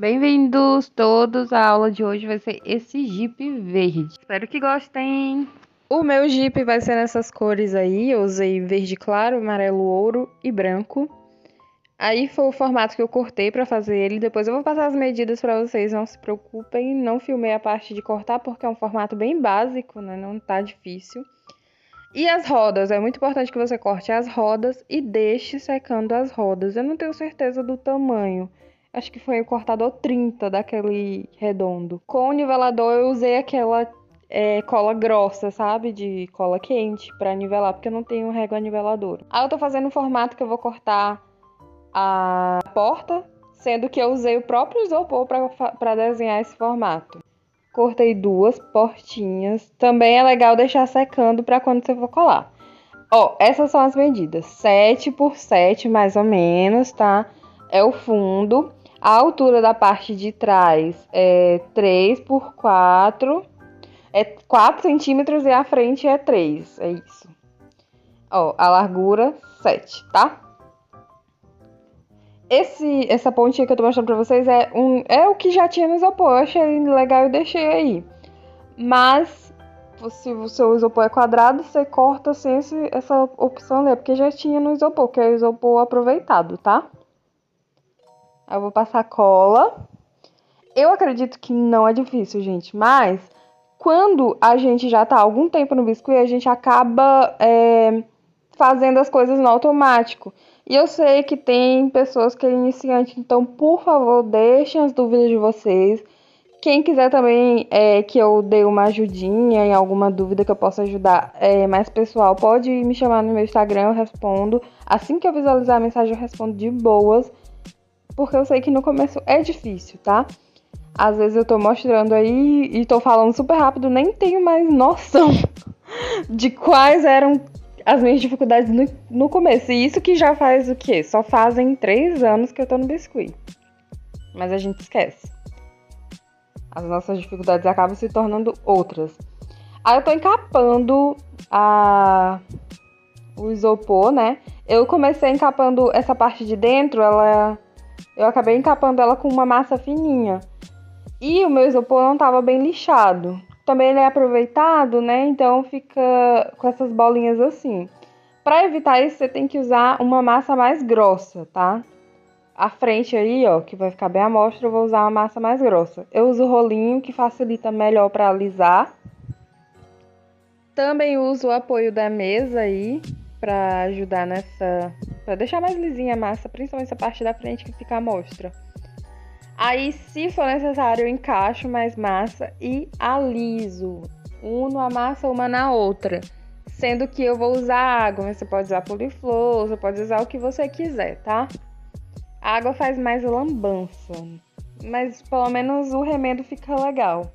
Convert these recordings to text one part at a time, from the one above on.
Bem-vindos todos, a aula de hoje vai ser esse Jeep verde. Espero que gostem. O meu Jeep vai ser nessas cores aí, eu usei verde claro, amarelo ouro e branco. Aí foi o formato que eu cortei pra fazer ele, depois eu vou passar as medidas pra vocês, não se preocupem. Não filmei a parte de cortar porque é um formato bem básico, né, não tá difícil. E as rodas, é muito importante que você corte as rodas e deixe secando as rodas. Eu não tenho certeza do tamanho. Acho que foi o cortador 30 daquele redondo. Com o nivelador eu usei aquela cola grossa, sabe? De cola quente pra nivelar, porque eu não tenho régua niveladora. Aí eu tô fazendo o formato que eu vou cortar a porta, sendo que eu usei o próprio isopor pra desenhar esse formato. Cortei 2 portinhas. Também é legal deixar secando para quando você for colar. Ó, essas são as medidas. 7 por 7, mais ou menos, tá? É o fundo. A altura da parte de trás é 3 por 4. É 4 centímetros e a frente é 3. É isso. Ó, a largura 7, tá? Essa pontinha que eu tô mostrando pra vocês é o que já tinha no isopor. Eu achei legal e deixei aí. Mas, se o seu isopor é quadrado, você corta sem essa opção ali, porque já tinha no isopor, que é o isopor aproveitado, tá? Aí eu vou passar cola. Eu acredito que não é difícil, gente, mas quando a gente já tá há algum tempo no biscuit, a gente acaba fazendo as coisas no automático. E eu sei que tem pessoas que é iniciante, então, por favor, deixem as dúvidas de vocês. Quem quiser também que eu dê uma ajudinha em alguma dúvida que eu possa ajudar mais pessoal, pode me chamar no meu Instagram, eu respondo. Assim que eu visualizar a mensagem, eu respondo de boas, porque eu sei que no começo é difícil, tá? Às vezes eu tô mostrando aí e tô falando super rápido, nem tenho mais noção de quais eram as minhas dificuldades no começo. E isso que já faz o quê? Só fazem 3 anos que eu tô no biscuit. Mas a gente esquece. As nossas dificuldades acabam se tornando outras. Aí eu tô encapando o isopor, né? Eu comecei encapando essa parte de dentro, eu acabei encapando ela com uma massa fininha. E o meu isopor não tava bem lixado. Também ele é aproveitado, né? Então fica com essas bolinhas assim. Para evitar isso, você tem que usar uma massa mais grossa, tá? A frente aí, ó, que vai ficar bem à mostra, eu vou usar uma massa mais grossa. Eu uso o rolinho, que facilita melhor para alisar. Também uso o apoio da mesa aí, para ajudar para deixar mais lisinha a massa, principalmente essa parte da frente que fica à mostra. Aí, se for necessário, eu encaixo mais massa e aliso. Uno a massa uma na outra. Sendo que eu vou usar água, mas você pode usar poliflor, você pode usar o que você quiser, tá? A água faz mais lambança, mas pelo menos o remendo fica legal.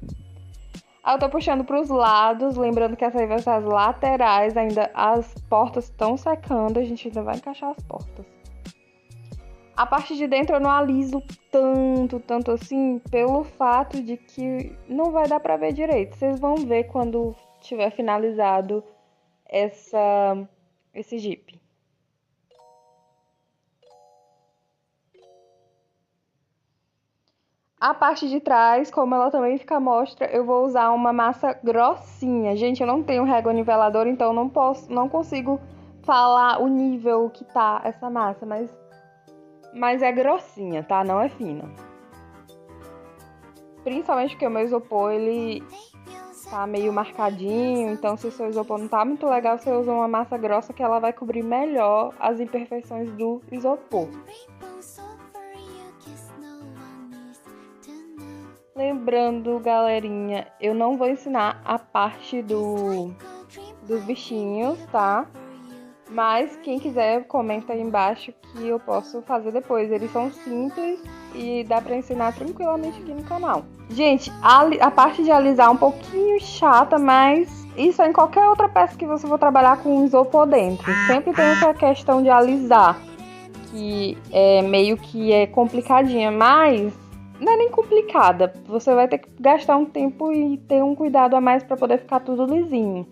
Aí eu tô puxando pros lados, lembrando que essa aí vai ser as laterais, ainda as portas estão secando, a gente ainda vai encaixar as portas. A parte de dentro eu não aliso tanto assim, pelo fato de que não vai dar pra ver direito. Vocês vão ver quando tiver finalizado esse Jeep. A parte de trás, como ela também fica à mostra, eu vou usar uma massa grossinha. Gente, eu não tenho régua niveladora, então não consigo falar o nível que tá essa massa, mas é grossinha, tá? Não é fina. Principalmente porque o meu isopor, ele tá meio marcadinho, então se o seu isopor não tá muito legal, você usa uma massa grossa que ela vai cobrir melhor as imperfeições do isopor. Lembrando, galerinha, eu não vou ensinar a parte dos bichinhos, tá? Mas quem quiser, comenta aí embaixo que eu posso fazer depois. Eles são simples e dá pra ensinar tranquilamente aqui no canal. Gente, a parte de alisar é um pouquinho chata, mas isso é em qualquer outra peça que você for trabalhar com isopor dentro. Sempre tem essa questão de alisar, que é meio que complicadinha, mas não é nem complicada. Você vai ter que gastar um tempo e ter um cuidado a mais para poder ficar tudo lisinho.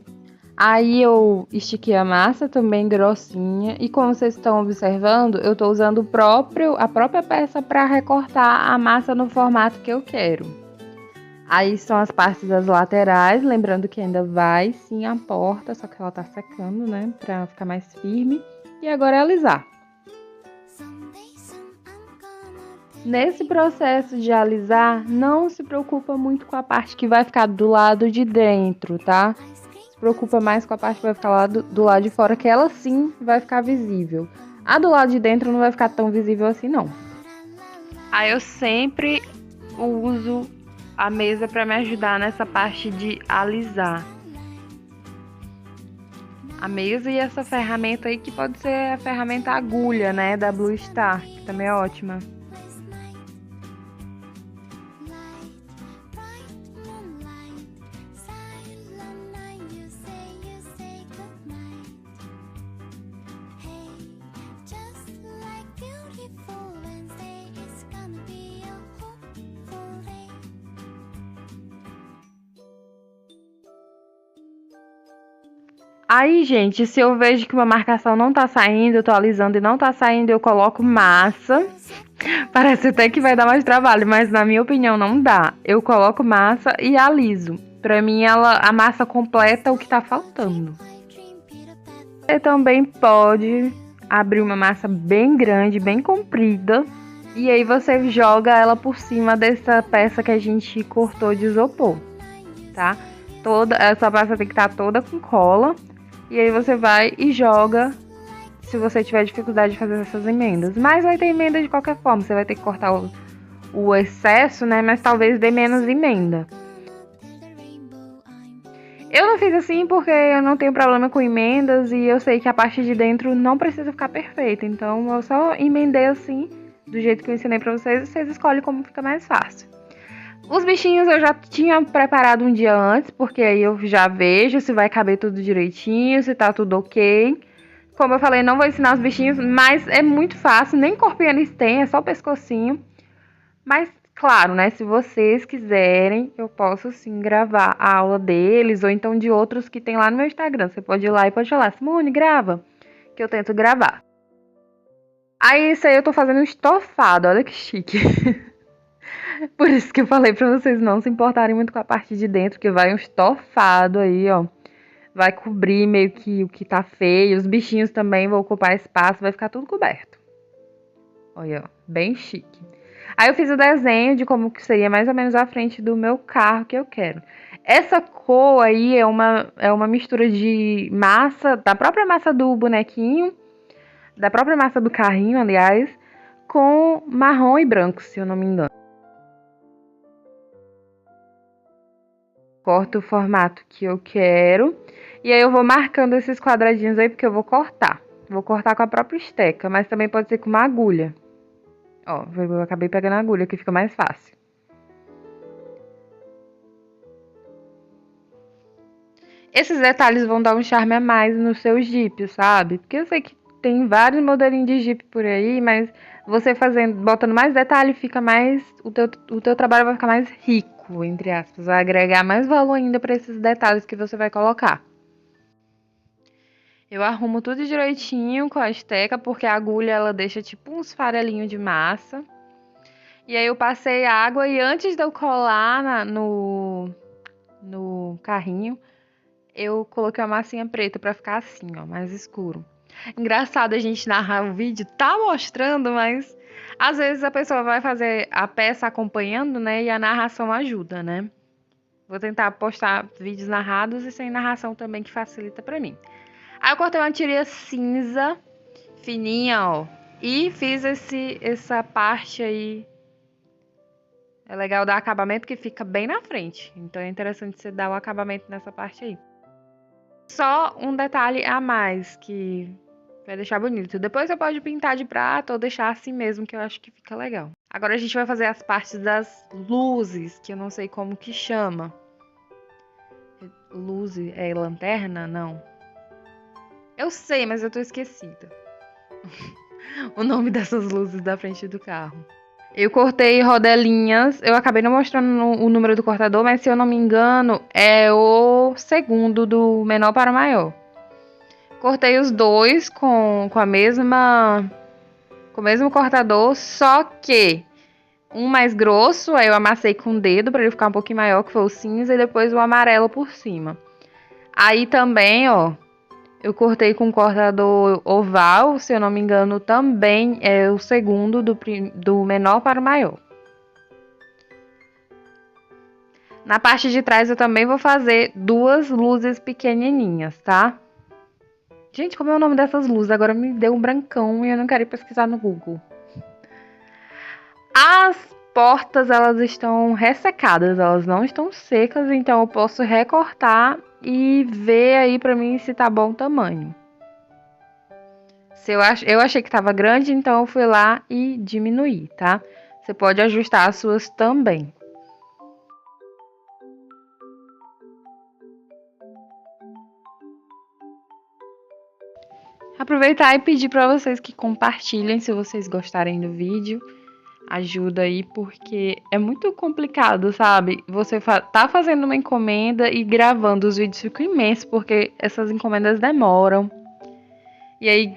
Aí eu estiquei a massa também grossinha e como vocês estão observando, eu estou usando a própria peça para recortar a massa no formato que eu quero. Aí são as partes das laterais, lembrando que ainda vai sim a porta, só que ela tá secando, né, para ficar mais firme. E agora é alisar. Nesse processo de alisar, não se preocupa muito com a parte que vai ficar do lado de dentro, tá? Se preocupa mais com a parte que vai ficar lá do lado de fora, que ela sim vai ficar visível. A do lado de dentro não vai ficar tão visível assim, não. Aí eu sempre uso a mesa para me ajudar nessa parte de alisar. A mesa e essa ferramenta aí, que pode ser a ferramenta agulha, né, da Blue Star, que também é ótima. Aí, gente, se eu vejo que uma marcação não tá saindo, eu tô alisando e não tá saindo, eu coloco massa. Parece até que vai dar mais trabalho, mas na minha opinião não dá. Eu coloco massa e aliso. Pra mim, a massa completa o que tá faltando. Você também pode abrir uma massa bem grande, bem comprida. E aí você joga ela por cima dessa peça que a gente cortou de isopor, tá? Essa peça tem que estar toda com cola. E aí você vai e joga, se você tiver dificuldade de fazer essas emendas. Mas vai ter emenda de qualquer forma, você vai ter que cortar o excesso, né? Mas talvez dê menos emenda. Eu não fiz assim porque eu não tenho problema com emendas e eu sei que a parte de dentro não precisa ficar perfeita. Então eu só emendei assim, do jeito que eu ensinei pra vocês, e vocês escolhem como fica mais fácil. Os bichinhos eu já tinha preparado um dia antes, porque aí eu já vejo se vai caber tudo direitinho, se tá tudo ok. Como eu falei, não vou ensinar os bichinhos, mas é muito fácil, nem corpinho eles têm, é só o pescocinho. Mas, claro, né, se vocês quiserem, eu posso sim gravar a aula deles, ou então de outros que tem lá no meu Instagram. Você pode ir lá e pode falar, Simone, grava, que eu tento gravar. Aí, isso aí eu tô fazendo um estofado, olha que chique. Por isso que eu falei pra vocês não se importarem muito com a parte de dentro, que vai um estofado aí, ó. Vai cobrir meio que o que tá feio. Os bichinhos também vão ocupar espaço, vai ficar tudo coberto. Olha, ó, bem chique. Aí eu fiz o desenho de como que seria mais ou menos a frente do meu carro que eu quero. Essa cor aí é uma mistura de massa, da própria massa do bonequinho, da própria massa do carrinho, aliás, com marrom e branco, se eu não me engano. Corto o formato que eu quero. E aí eu vou marcando esses quadradinhos aí, porque eu vou cortar. Vou cortar com a própria esteca, mas também pode ser com uma agulha. Ó, eu acabei pegando a agulha, que fica mais fácil. Esses detalhes vão dar um charme a mais no seu Jeep, sabe? Porque eu sei que tem vários modelinhos de Jeep por aí, mas você botando mais detalhe, fica mais. O teu trabalho vai ficar mais rico, entre aspas. Vai agregar mais valor ainda para esses detalhes que você vai colocar. Eu arrumo tudo direitinho com a esteca, porque a agulha ela deixa tipo uns farelinhos de massa. E aí eu passei água e antes de eu colar no carrinho, eu coloquei uma massinha preta pra ficar assim, ó, mais escuro. Engraçado a gente narrar o vídeo, tá mostrando, mas às vezes a pessoa vai fazer a peça acompanhando, né, e a narração ajuda, né? Vou tentar postar vídeos narrados e sem narração também, que facilita pra mim. Aí eu cortei uma tirinha cinza, fininha, ó, e fiz essa parte aí. É legal dar acabamento que fica bem na frente, então é interessante você dar o acabamento nessa parte aí. Só um detalhe a mais que vai deixar bonito. Depois você pode pintar de prata ou deixar assim mesmo, que eu acho que fica legal. Agora a gente vai fazer as partes das luzes, que eu não sei como que chama. Luz é lanterna? Não. Eu sei, mas eu tô esquecida. O nome dessas luzes da frente do carro. Eu cortei rodelinhas. Eu acabei não mostrando o número do cortador, mas se eu não me engano, é o do segundo, do menor para o maior. Cortei os dois com o mesmo cortador, só que um mais grosso, aí eu amassei com o dedo para ele ficar um pouquinho maior, que foi o cinza, e depois o amarelo por cima. Aí também, ó, eu cortei com cortador oval, se eu não me engano, também é o segundo do menor para o maior. Na parte de trás eu também vou fazer duas luzes pequenininhas, tá? Gente, como é o nome dessas luzes? Agora me deu um brancão e eu não quero ir pesquisar no Google. As portas, elas estão ressecadas, elas não estão secas, então eu posso recortar e ver aí pra mim se tá bom o tamanho. Eu achei que tava grande, então eu fui lá e diminuí, tá? Você pode ajustar as suas também. Aproveitar e pedir para vocês que compartilhem se vocês gostarem do vídeo. Ajuda aí, porque é muito complicado, sabe? Você tá fazendo uma encomenda e gravando, os vídeos ficam imensos, porque essas encomendas demoram. E aí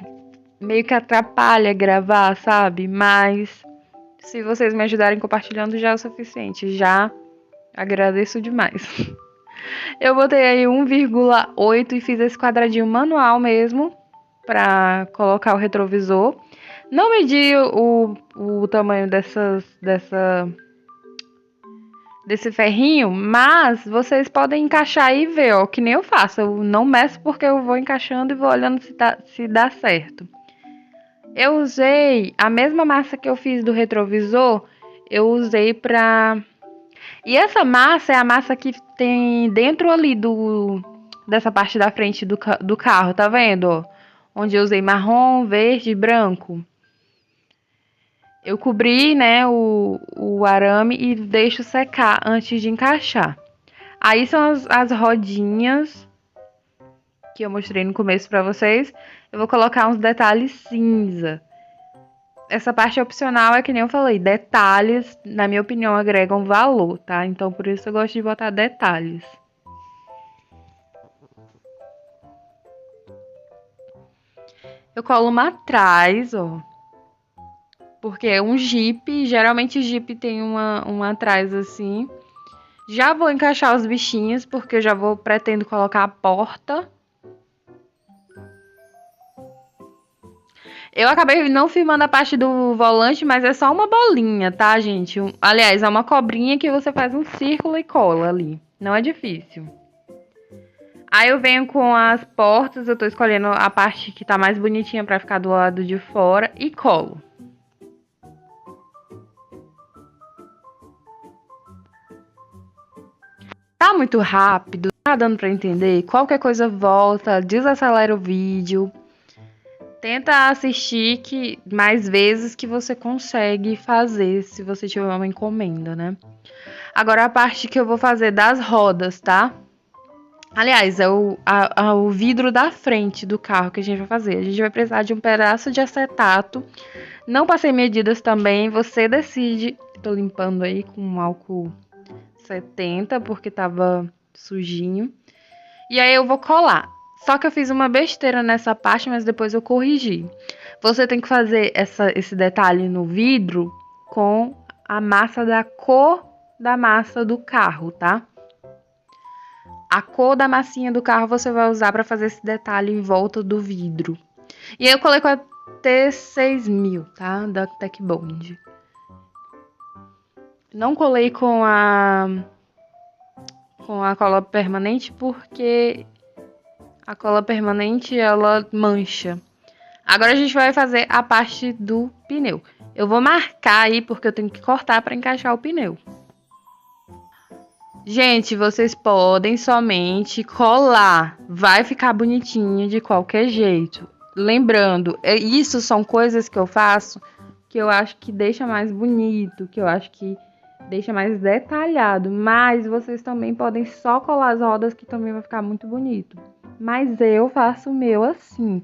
meio que atrapalha gravar, sabe? Mas se vocês me ajudarem compartilhando já é o suficiente. Já agradeço demais. Eu botei aí 1,8 e fiz esse quadradinho manual mesmo, para colocar o retrovisor. Não medi o tamanho desse ferrinho, mas vocês podem encaixar e ver, ó, que nem eu faço. Eu não meço porque eu vou encaixando e vou olhando se dá certo. Eu usei a mesma massa que eu fiz do retrovisor, eu usei pra... E essa massa é a massa que tem dentro ali dessa parte da frente do carro, tá vendo? Onde eu usei marrom, verde e branco. Eu cobri, né, o arame e deixo secar antes de encaixar. Aí são as rodinhas que eu mostrei no começo pra vocês. Eu vou colocar uns detalhes cinza. Essa parte opcional é que nem eu falei, detalhes, na minha opinião, agregam valor, tá? Então por isso eu gosto de botar detalhes. Eu colo uma atrás, ó. Porque é um Jeep, geralmente Jeep tem uma atrás assim. Já vou encaixar os bichinhos, porque eu já pretendo colocar a porta. Eu acabei não filmando a parte do volante, mas é só uma bolinha, tá, gente? Aliás, é uma cobrinha que você faz um círculo e cola ali. Não é difícil. Aí eu venho com as portas, eu tô escolhendo a parte que tá mais bonitinha pra ficar do lado de fora e colo. Tá muito rápido, tá dando pra entender? Qualquer coisa volta, desacelera o vídeo. Tenta assistir mais vezes que você consegue fazer, se você tiver uma encomenda, né? Agora a parte que eu vou fazer das rodas, tá? Aliás, é o vidro da frente do carro que a gente vai fazer. A gente vai precisar de um pedaço de acetato. Não passei medidas também, você decide. Tô limpando aí com um álcool 70, porque tava sujinho. E aí eu vou colar. Só que eu fiz uma besteira nessa parte, mas depois eu corrigi. Você tem que fazer esse detalhe no vidro com a massa da cor da massa do carro, tá? A cor da massinha do carro você vai usar para fazer esse detalhe em volta do vidro. E aí eu colei com a T6000, tá? Da Tecbond. Não colei com a cola permanente porque a cola permanente ela mancha. Agora a gente vai fazer a parte do pneu. Eu vou marcar aí porque eu tenho que cortar para encaixar o pneu. Gente, vocês podem somente colar. Vai ficar bonitinho de qualquer jeito. Lembrando, isso são coisas que eu faço que eu acho que deixa mais bonito, que eu acho que deixa mais detalhado. Mas vocês também podem só colar as rodas que também vai ficar muito bonito. Mas eu faço o meu assim.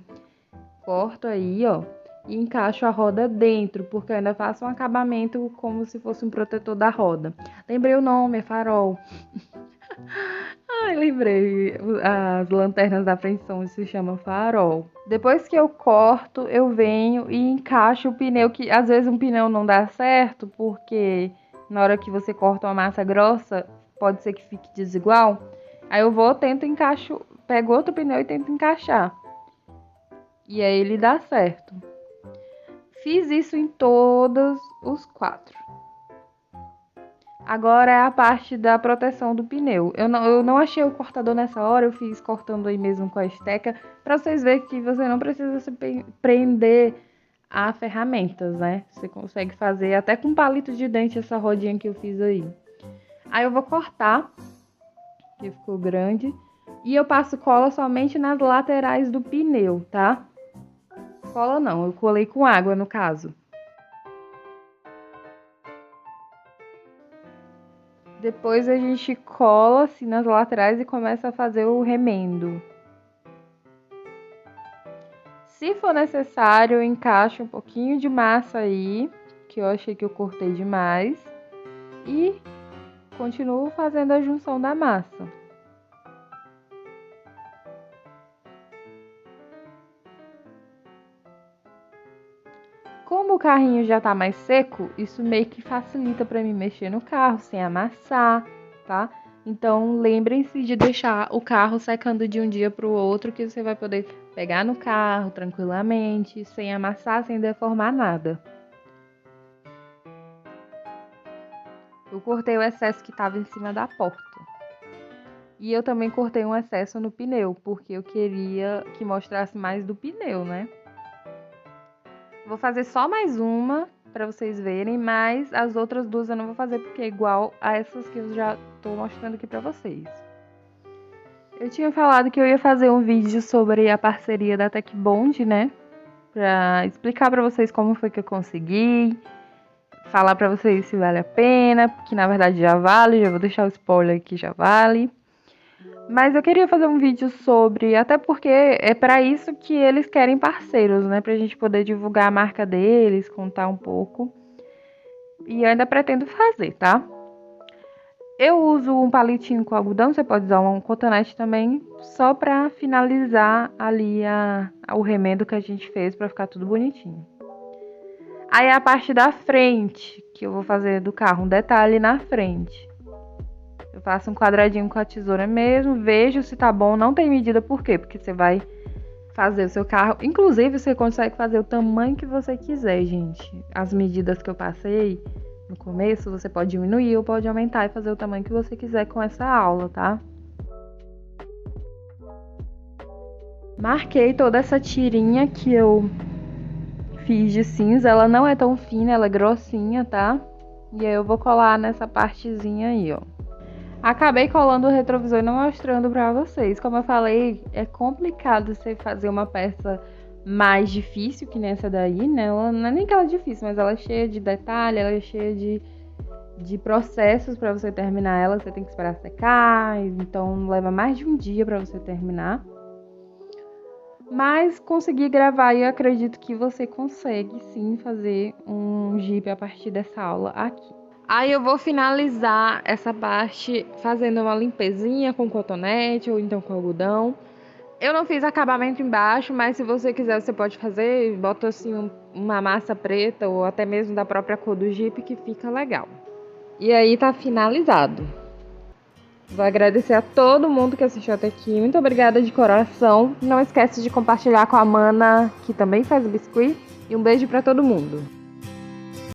Corto aí, ó. E encaixo a roda dentro, porque eu ainda faço um acabamento como se fosse um protetor da roda. Lembrei o nome, é farol. Ai, lembrei. As lanternas da frente se chama farol. Depois que eu corto, eu venho e encaixo o pneu, que às vezes um pneu não dá certo, porque na hora que você corta uma massa grossa, pode ser que fique desigual. Aí eu vou, tento encaixo, pego outro pneu e tento encaixar. E aí ele dá certo. Fiz isso em todos os 4. Agora é a parte da proteção do pneu. Eu não achei o cortador nessa hora, eu fiz cortando aí mesmo com a esteca, para vocês verem que você não precisa se prender a ferramentas, né? Você consegue fazer até com palito de dente essa rodinha que eu fiz aí. Aí eu vou cortar, que ficou grande, e eu passo cola somente nas laterais do pneu, tá? Cola não, eu colei com água no caso. Depois a gente cola assim nas laterais e começa a fazer o remendo. Se for necessário, eu encaixo um pouquinho de massa aí, que eu achei que eu cortei demais. E continuo fazendo a junção da massa. Como o carrinho já tá mais seco, isso meio que facilita para mim mexer no carro sem amassar, tá? Então, lembrem-se de deixar o carro secando de um dia para o outro, que você vai poder pegar no carro tranquilamente, sem amassar, sem deformar nada. Eu cortei o excesso que estava em cima da porta. E eu também cortei um excesso no pneu, porque eu queria que mostrasse mais do pneu, né? Vou fazer só mais uma para vocês verem, mas as outras 2 eu não vou fazer porque é igual a essas que eu já tô mostrando aqui para vocês. Eu tinha falado que eu ia fazer um vídeo sobre a parceria da TecBond, né? Para explicar para vocês como foi que eu consegui, falar para vocês se vale a pena, que na verdade já vale, já vou deixar o spoiler aqui, já vale. Mas eu queria fazer um vídeo sobre, até porque é para isso que eles querem parceiros, né? Pra gente poder divulgar a marca deles, contar um pouco. E eu ainda pretendo fazer, tá? Eu uso um palitinho com algodão, você pode usar um cotonete também, só pra finalizar ali o remendo que a gente fez pra ficar tudo bonitinho. Aí a parte da frente, que eu vou fazer do carro, um detalhe na frente. Eu faço um quadradinho com a tesoura mesmo, vejo se tá bom, não tem medida, por quê? Porque você vai fazer o seu carro, inclusive você consegue fazer o tamanho que você quiser, gente. As medidas que eu passei no começo, você pode diminuir ou pode aumentar e fazer o tamanho que você quiser com essa aula, tá? Marquei toda essa tirinha que eu fiz de cinza, ela não é tão fina, ela é grossinha, tá? E aí eu vou colar nessa partezinha aí, ó. Acabei colando o retrovisor e não mostrando pra vocês. Como eu falei, é complicado você fazer uma peça mais difícil que nessa daí, né? Ela não é nem que ela é difícil, mas ela é cheia de detalhe, ela é cheia de processos pra você terminar ela. Você tem que esperar secar, então leva mais de um dia pra você terminar. Mas consegui gravar e eu acredito que você consegue sim fazer um Jeep a partir dessa aula aqui. Aí eu vou finalizar essa parte fazendo uma limpezinha com cotonete ou então com algodão. Eu não fiz acabamento embaixo, mas se você quiser você pode fazer. Bota assim uma massa preta ou até mesmo da própria cor do Jeep que fica legal. E aí tá finalizado. Vou agradecer a todo mundo que assistiu até aqui. Muito obrigada de coração. Não esquece de compartilhar com a Mana, que também faz biscuit. E um beijo pra todo mundo.